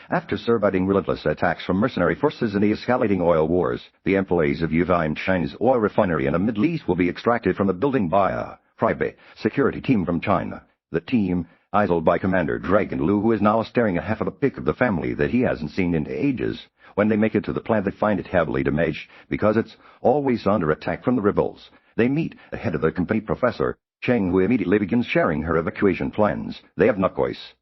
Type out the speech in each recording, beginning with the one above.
After surviving relentless attacks from mercenary forces in the escalating oil wars, the employees of Yuvine Chinese oil refinery in the Middle East will be extracted from the building by a private security team from China. The team, idled by Commander Dragon Lu, who is now staring at half of a pic of the family that he hasn't seen in ages. When they make it to the plant, they find it heavily damaged because it's always under attack from the rebels. They meet the head of the company, Professor Cheng, who immediately begins sharing her evacuation plans. They have no choice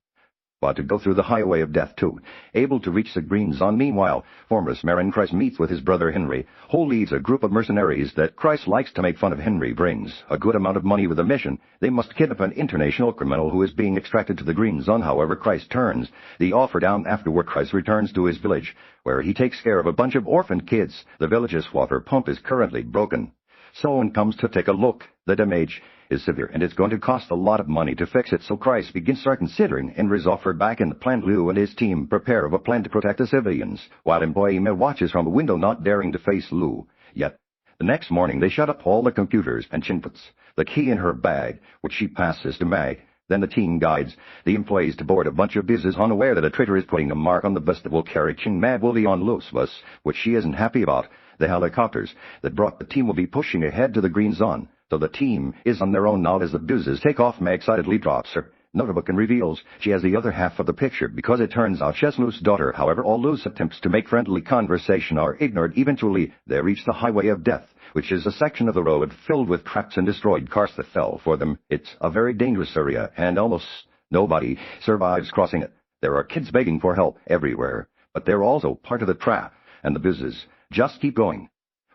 but to go through the highway of death too. Able to reach the Green Zone, meanwhile, Formless Marin Christ meets with his brother Henry, who leads a group of mercenaries that Christ likes to make fun of. Henry brings a good amount of money with the mission. They must kidnap an international criminal who is being extracted to the Green Zone. However, Christ turns the offer down. Afterward, Christ returns to his village, where he takes care of a bunch of orphaned kids. The village's water pump is currently broken. Someone comes to take a look. The damage is severe, and it's going to cost a lot of money to fix it, so Christ begins to start considering Henry's offer back in the plant. Lu and his team prepare of a plan to protect the civilians, while employee Mel watches from a window, not daring to face Lu. Yet, the next morning they shut up all the computers, and Chin puts the key in her bag, which she passes to Mag. Then the team guides the employees to board a bunch of buses, unaware that a traitor is putting a mark on the bus that will carry Chin. Mag will be on Lu's bus, which she isn't happy about. The helicopters that brought the team will be pushing ahead to the Green Zone, so the team is on their own now. As the buses take off, Meg excitedly drops her notebook and reveals she has the other half of the picture, because it turns out she's Lu's daughter. However, all Lu's attempts to make friendly conversation are ignored. Eventually, they reach the highway of death, which is a section of the road filled with traps and destroyed cars that fell for them. It's a very dangerous area, and almost nobody survives crossing it. There are kids begging for help everywhere, but they're also part of the trap, and the buses just keep going.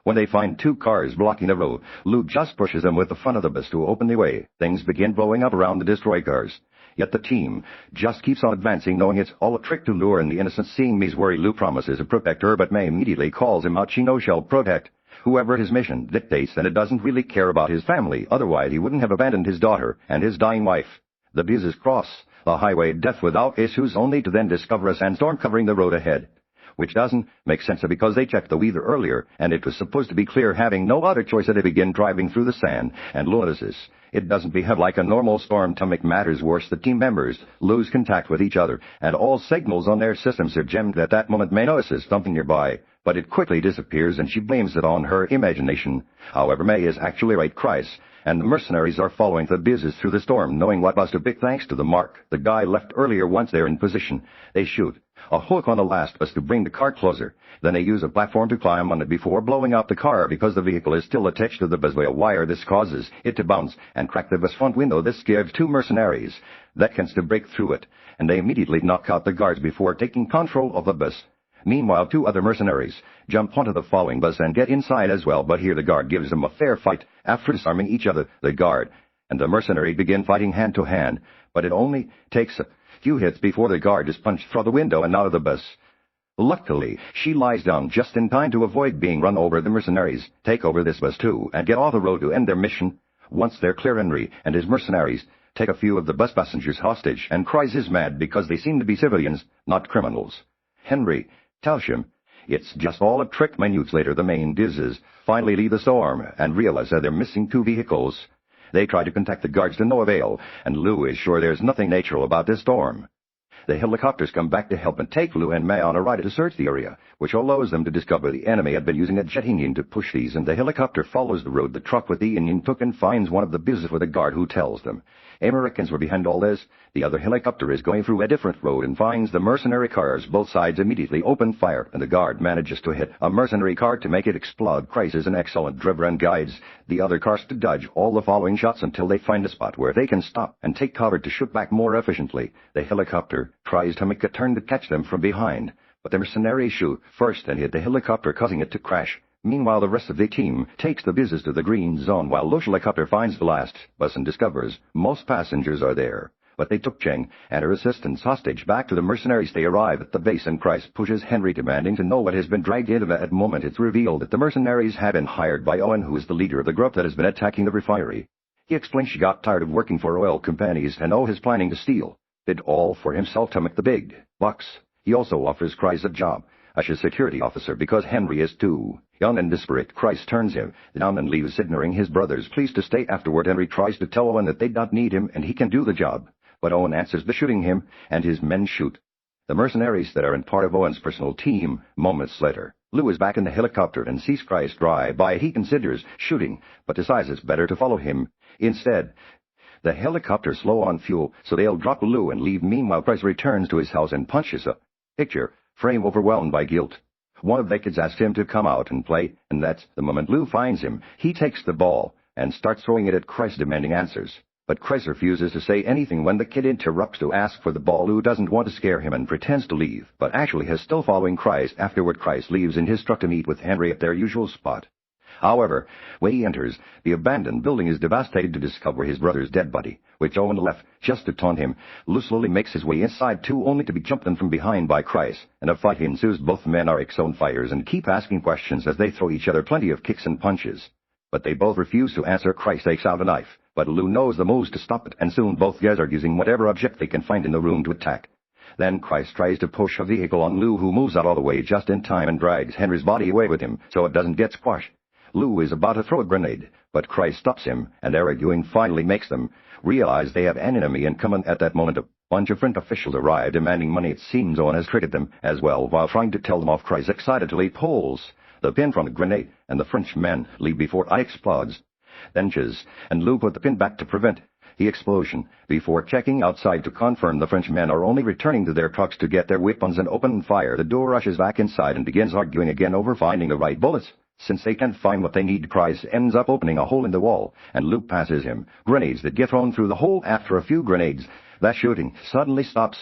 When they find two cars blocking the road, Lu just pushes them with the front of the bus to open the way. Things begin blowing up around the destroyed cars. Yet the team just keeps on advancing, knowing it's all a trick to lure in the innocent. Seeing May's worry, Lu promises to protect her, but May immediately calls him out. She knows she'll protect whoever his mission dictates, and it doesn't really care about his family. Otherwise, he wouldn't have abandoned his daughter and his dying wife. The buses cross the highway of death without issues, only to then discover a sandstorm covering the road ahead, which doesn't make sense because they checked the weather earlier, and it was supposed to be clear. Having no other choice, they begin driving through the sand, and Lu notices it doesn't behave like a normal storm. To make matters worse, the team members lose contact with each other, and all signals on their systems are jammed. At that moment, May notices something nearby, but it quickly disappears, and she blames it on her imagination. However, May is actually right. Christ and the mercenaries are following the buses through the storm, knowing what must have been thanks to the mark the guy left earlier. Once they're in position, they shoot a hook on the last bus to bring the car closer. Then they use a platform to climb on it before blowing up the car, because the vehicle is still attached to the bus by a wire. This causes it to bounce and crack the bus front window. This gives two mercenaries that chance to break through it, and they immediately knock out the guards before taking control of the bus. Meanwhile, two other mercenaries jump onto the following bus and get inside as well, but here the guard gives them a fair fight. After disarming each other, the guard and the mercenary begin fighting hand to hand, but it only takes a few hits before the guard is punched through the window and out of the bus. Luckily, she lies down just in time to avoid being run over. The mercenaries take over this bus too and get off the road to end their mission. Once they're clear, Henry and his mercenaries take a few of the bus passengers hostage, and Christ is mad because they seem to be civilians, not criminals. Henry tells him it's just all a trick. Minutes later, the main buses finally leave the storm and realize that they're missing two vehicles. They try to contact the guards to no avail, and Lu is sure there's nothing natural about this storm. The helicopters come back to help and take Lu and May on a ride to search the area, which allows them to discover the enemy had been using a jet engine to push these, and the helicopter follows the road the truck with the engine took and finds one of the buses with a guard who tells them Americans were behind all this. The other helicopter is going through a different road and finds the mercenary cars. Both sides immediately open fire, and the guard manages to hit a mercenary car to make it explode. Christ is an excellent driver and guides the other cars to dodge all the following shots until they find a spot where they can stop and take cover to shoot back more efficiently. The helicopter tries to make a turn to catch them from behind, but the mercenaries shoot first and hit the helicopter, causing it to crash. Meanwhile, the rest of the team takes the buses to the Green Zone, while Lu's helicopter finds the last bus and discovers most passengers are there. But they took Cheng and her assistants hostage back to the mercenaries. They arrive at the base, and Christ pushes Henry, demanding to know what has been dragged into that moment. It's revealed that the mercenaries have been hired by Owen, who is the leader of the group that has been attacking the refinery. He explains she got tired of working for oil companies, and O is planning to steal it all for himself to make the big bucks. He also offers Christ a job as a security officer because Henry is too young and desperate. Christ turns him down and leaves, ignoring his brothers' pleas to stay. Afterward, Henry tries to tell Owen that they don't need him and he can do the job, but Owen answers by shooting him, and his men shoot The mercenaries that are in part of Owen's personal team. Moments later, Lou is back in the helicopter and sees Christ drive by. He considers shooting, but decides it's better to follow him. Instead, the helicopter's low on fuel, so they'll drop Lou and leave. Meanwhile, Christ returns to his house and punches a picture frame overwhelmed by guilt. One of the kids asks him to come out and play, and that's the moment Lou finds him. He takes the ball and starts throwing it at Christ, demanding answers. But Christ refuses to say anything when the kid interrupts to ask for the ball. Lou doesn't want to scare him and pretends to leave, but actually is still following Christ. Afterward, Christ leaves in his truck to meet with Henry at their usual spot. However, when he enters, the abandoned building is devastated to discover his brother's dead body, which Owen left just to taunt him. Lou slowly makes his way inside too, only to be jumped on from behind by Christ, and a fight ensues. Both men are ex-own fighters and keep asking questions as they throw each other plenty of kicks and punches. But they both refuse to answer. Christ takes out a knife, but Lou knows the moves to stop it, and soon both guys are using whatever object they can find in the room to attack. Then Christ tries to push a vehicle on Lou, who moves out all the way just in time and drags Henry's body away with him so it doesn't get squashed. Lou is about to throw a grenade, but Christ stops him, and their arguing finally makes them realize they have an enemy in common. At that moment, a bunch of French officials arrive demanding money. It seems Owen has tricked them as well while trying to tell them off. Christ excitedly pulls the pin from the grenade, and the French men leave before it explodes. Then and Lou put the pin back to prevent the explosion before checking outside to confirm the French men are only returning to their trucks to get their weapons and open fire. The duo rushes back inside and begins arguing again over finding the right bullets. Since they can't find what they need, Christ ends up opening a hole in the wall, and Lou passes him grenades that get thrown through the hole. After a few grenades, that shooting suddenly stops,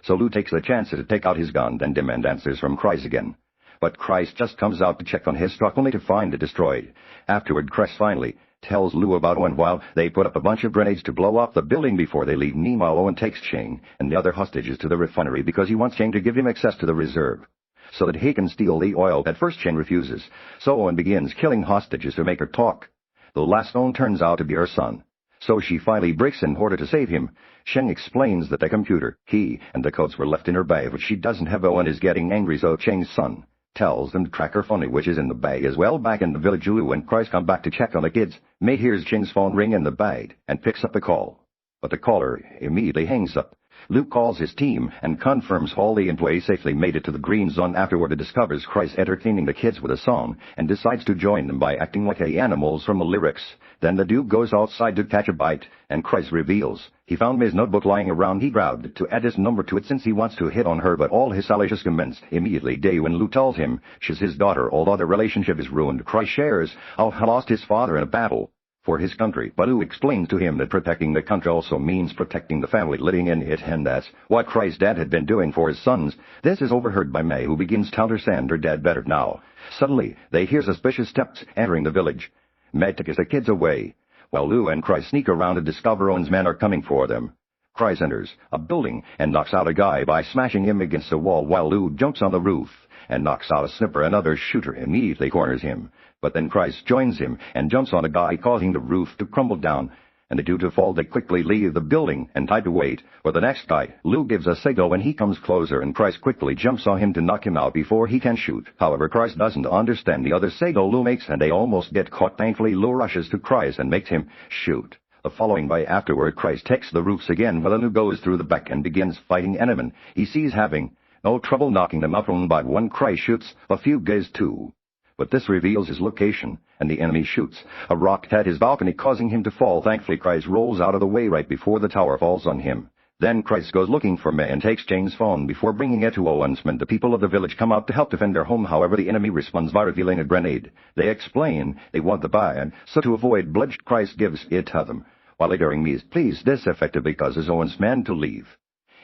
so Lou takes the chance to take out his gun and demand answers from Christ again. But Christ just comes out to check on his truck only to find it destroyed. Afterward, Christ finally tells Lou about Owen while they put up a bunch of grenades to blow up the building before they leave. Meanwhile, Owen takes Cheng and the other hostages to the refinery because he wants Cheng to give him access to the reserve so that he can steal the oil. At first, Cheng refuses, so Owen begins killing hostages to make her talk. The last one turns out to be her son, so she finally breaks in order to save him. Cheng explains that the computer, key, and the codes were left in her bag, but she doesn't have. Owen is getting angry, so Cheng's son tells them to track her phone, which is in the bag as well. Back in the village, Lou and Christ come back to check on the kids. May hears Cheng's phone ring in the bag and picks up the call, but the caller immediately hangs up. Lou calls his team and confirms all the employees safely made it to the green zone. Afterward, it discovers Christ entertaining the kids with a song and decides to join them by acting like animals from the lyrics. Then the dude goes outside to catch a bite, and Christ reveals he found his notebook lying around. He grabbed it to add his number to it since he wants to hit on her, but all his salacious commence immediately when Lou tells him she's his daughter, although their relationship is ruined. Christ shares how he lost his father in a battle for his country, but Lou explains to him that protecting the country also means protecting the family living in it, and that's what Christ's dad had been doing for his sons. This is overheard by May, who begins to understand her dad better now. Suddenly, they hear suspicious steps entering the village. May takes the kids away, while Lou and Christ sneak around to discover Owen's men are coming for them. Christ enters a building and knocks out a guy by smashing him against a wall, while Lou jumps on the roof and knocks out a sniper. Another shooter immediately corners him, but then Christ joins him and jumps on a guy, causing the roof to crumble down, and due to fall they quickly leave the building and try to wait for the next guy. Lou gives a signal when he comes closer, and Christ quickly jumps on him to knock him out before he can shoot. However, Christ doesn't understand the other signal Lou makes, and they almost get caught. Thankfully, Lou rushes to Christ and makes him shoot. The following by afterward, Christ takes the roofs again, while Lou goes through the back and begins fighting enemy. He sees having no trouble knocking them out one by one. Christ shoots a few guys too, but this reveals his location, and the enemy shoots a rock at his balcony, causing him to fall. Thankfully, Christ rolls out of the way right before the tower falls on him. Then Christ goes looking for May and takes Cheng's phone before bringing it to Owen's men. The people of the village come out to help defend their home. However, the enemy responds by revealing a grenade. They explain they want the buy, and so to avoid bloodshed, Christ gives it to them, while later Mees pleads this effectively causes Owen's men to leave.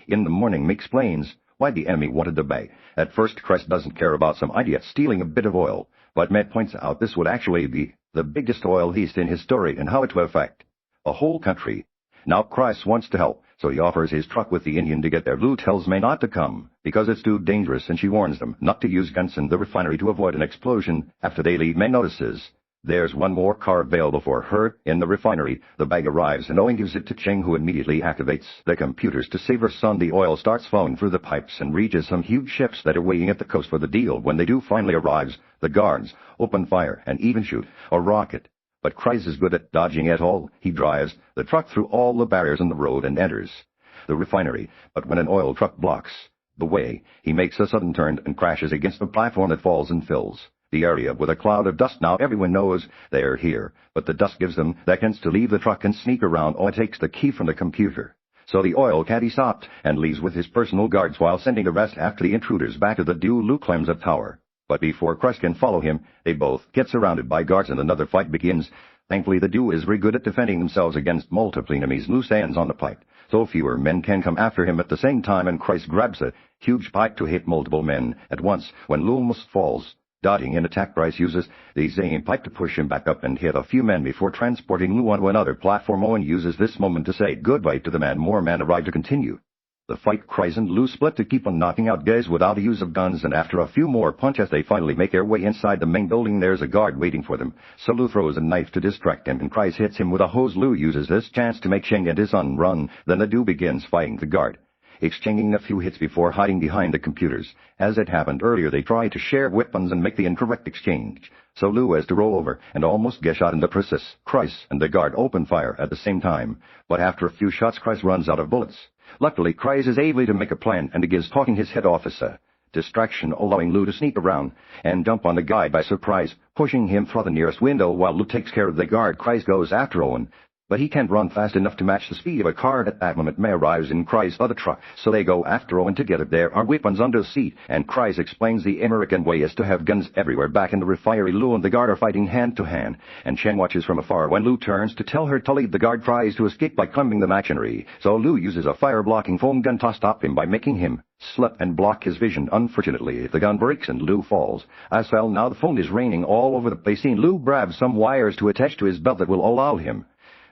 In the morning, May explains why the enemy wanted the bag. At first, Christ doesn't care about some idiot stealing a bit of oil, but Matt points out this would actually be the biggest oil heist in his story and how it will affect a whole country. Now Christ wants to help, so he offers his truck with the Indian to get there. Lou tells May not to come because it's too dangerous, and she warns them not to use guns in the refinery to avoid an explosion. After they leave, May notices there's one more car available for her in the refinery. The bag arrives, and Owen gives it to Cheng, who immediately activates the computers to save her son. The oil starts flowing through the pipes and reaches some huge ships that are waiting at the coast for the deal. When they do finally arrives, the guards open fire and even shoot a rocket. But Christ is good at dodging it all. He drives the truck through all the barriers on the road and enters the refinery. But when an oil truck blocks The way, he makes a sudden turn and crashes against the platform that falls and fills the area with a cloud of dust. Now everyone knows they're here, but the dust gives them that chance to leave the truck and sneak around, or takes the key from the computer. So the oil caddy stopped and leaves with his personal guards while sending the rest after the intruders back to the duo Lou climbs up tower. But before Christ can follow him, they both get surrounded by guards and another fight begins. Thankfully the duo is very good at defending themselves against multiple enemies. Lou stands on the pipe, so fewer men can come after him at the same time, and Christ grabs a huge pipe to hit multiple men at once. When Lou almost falls, dodging in attack, Christ uses the same pipe to push him back up and hit a few men before transporting Lou onto another platform. Owen uses this moment to say goodbye to the man. More men arrive to continue the fight. Christ and Lou split to keep on knocking out guys without the use of guns, and after a few more punches they finally make their way inside the main building. There's a guard waiting for them, so Lou throws a knife to distract him and Christ hits him with a hose. Lou uses this chance to make Sheng and his son run. Then the duo begins fighting the guard, exchanging a few hits before hiding behind the computers. As it happened earlier, they try to share weapons and make the incorrect exchange, so Lou has to roll over and almost get shot in the process. Christ and the guard open fire at the same time, but after a few shots Christ runs out of bullets. Luckily Christ is able to make a plan and begins talking his head officer distraction, allowing Lou to sneak around and dump on the guy by surprise, pushing him through the nearest window while Lou takes care of the guard. Christ goes after Owen, but he can't run fast enough to match the speed of a car. At that moment May arrives in Christ's other truck, so they go after Owen together. There are weapons under the seat, and Christ explains the American way is to have guns everywhere. Back in the refinery, Lou and the guard are fighting hand to hand, and Chen watches from afar. When Lou turns to tell her to leave, the guard tries to escape by climbing the machinery, so Lou uses a fire-blocking foam gun to stop him by making him slip and block his vision. Unfortunately, the gun breaks and Lou falls. As well, now the foam is raining all over the place. Lou grabs some wires to attach to his belt that will allow him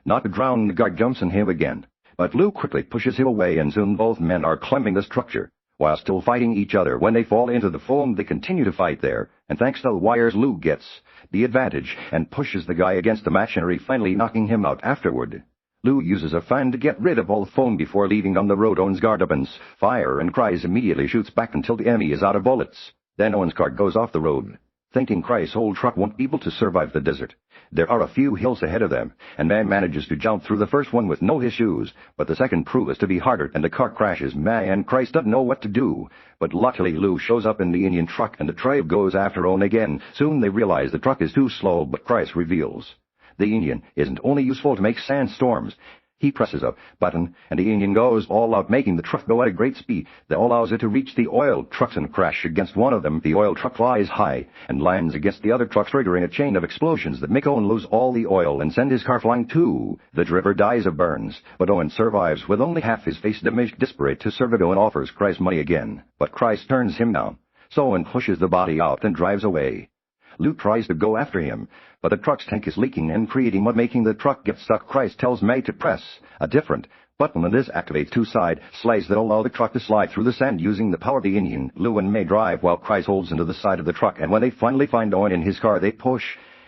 not to drown. The guard jumps on him again, but Lou quickly pushes him away, and soon both men are climbing the structure while still fighting each other. When they fall into the foam, they continue to fight there, and thanks to the wires, Lou gets the advantage and pushes the guy against the machinery, finally knocking him out. Afterward, Lou uses a fan to get rid of all the foam before leaving on the road. Owen's guard opens fire, and Christ immediately shoots back until the enemy is out of bullets. Then Owen's car goes off the road, thinking Christ's whole truck won't be able to survive the desert. There are a few hills ahead of them, and May manages to jump through the first one with no issues, but the second proves to be harder, and the car crashes. May and Christ don't know what to do, but luckily Lou shows up in the Indian truck, and the tribe goes after Owen again. Soon they realize the truck is too slow, but Christ reveals the Indian isn't only useful to make sandstorms. He presses a button, and the Indian goes all out, making the truck go at a great speed that allows it to reach the oil trucks and crash against one of them. The oil truck flies high and lands against the other trucks, triggering a chain of explosions that make Owen lose all the oil and send his car flying too. The driver dies of burns, but Owen survives with only half his face damaged. Desperate to serve it, Owen offers Christ money again, but Christ turns him down, so Owen pushes the body out and drives away. Lou tries to go after him, but the truck's tank is leaking and creating mud, making the truck get stuck. Christ tells May to press a different button, and this activates two side slides that allow the truck to slide through the sand using the power of the Indian. Lou and May drive while Christ holds into the side of the truck, and when they finally find Owen in his car, they push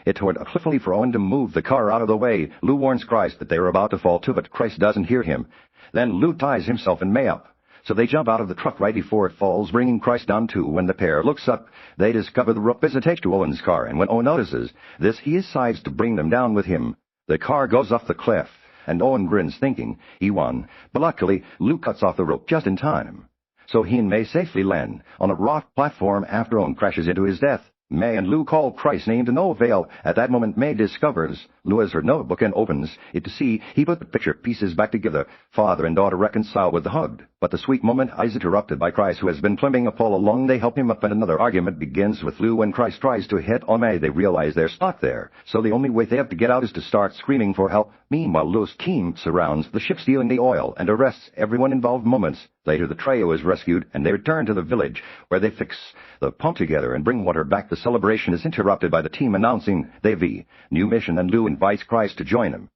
it toward a cliff for Owen to move the car out of the way. Lou warns Christ that they are about to fall too, but Christ doesn't hear him. Then Lou ties himself and May up, so they jump out of the truck right before it falls, bringing Christ down too. When the pair looks up, they discover the rope is attached to Owen's car, and when Owen notices this, he decides to bring them down with him. The car goes off the cliff, and Owen grins, thinking he won, but luckily Lou cuts off the rope just in time, so he and May safely land on a rock platform after Owen crashes into his death. May and Lou call Christ's name to no avail. At that moment, May discovers Lou has her notebook and opens it to see he put the picture pieces back together. Father and daughter reconcile with the hug, but the sweet moment is interrupted by Christ, who has been climbing up all along. They help him up, and another argument begins with Lou. When Christ tries to hit on May, they realize they're stuck there, so the only way they have to get out is to start screaming for help. Meanwhile, Lou's team surrounds the ship, stealing the oil, and arrests everyone involved. Moments later, the trio is rescued, and they return to the village, where they fix the pump together and bring water back. The celebration is interrupted by the team announcing they've a new mission, and Lou invites Christ to join them.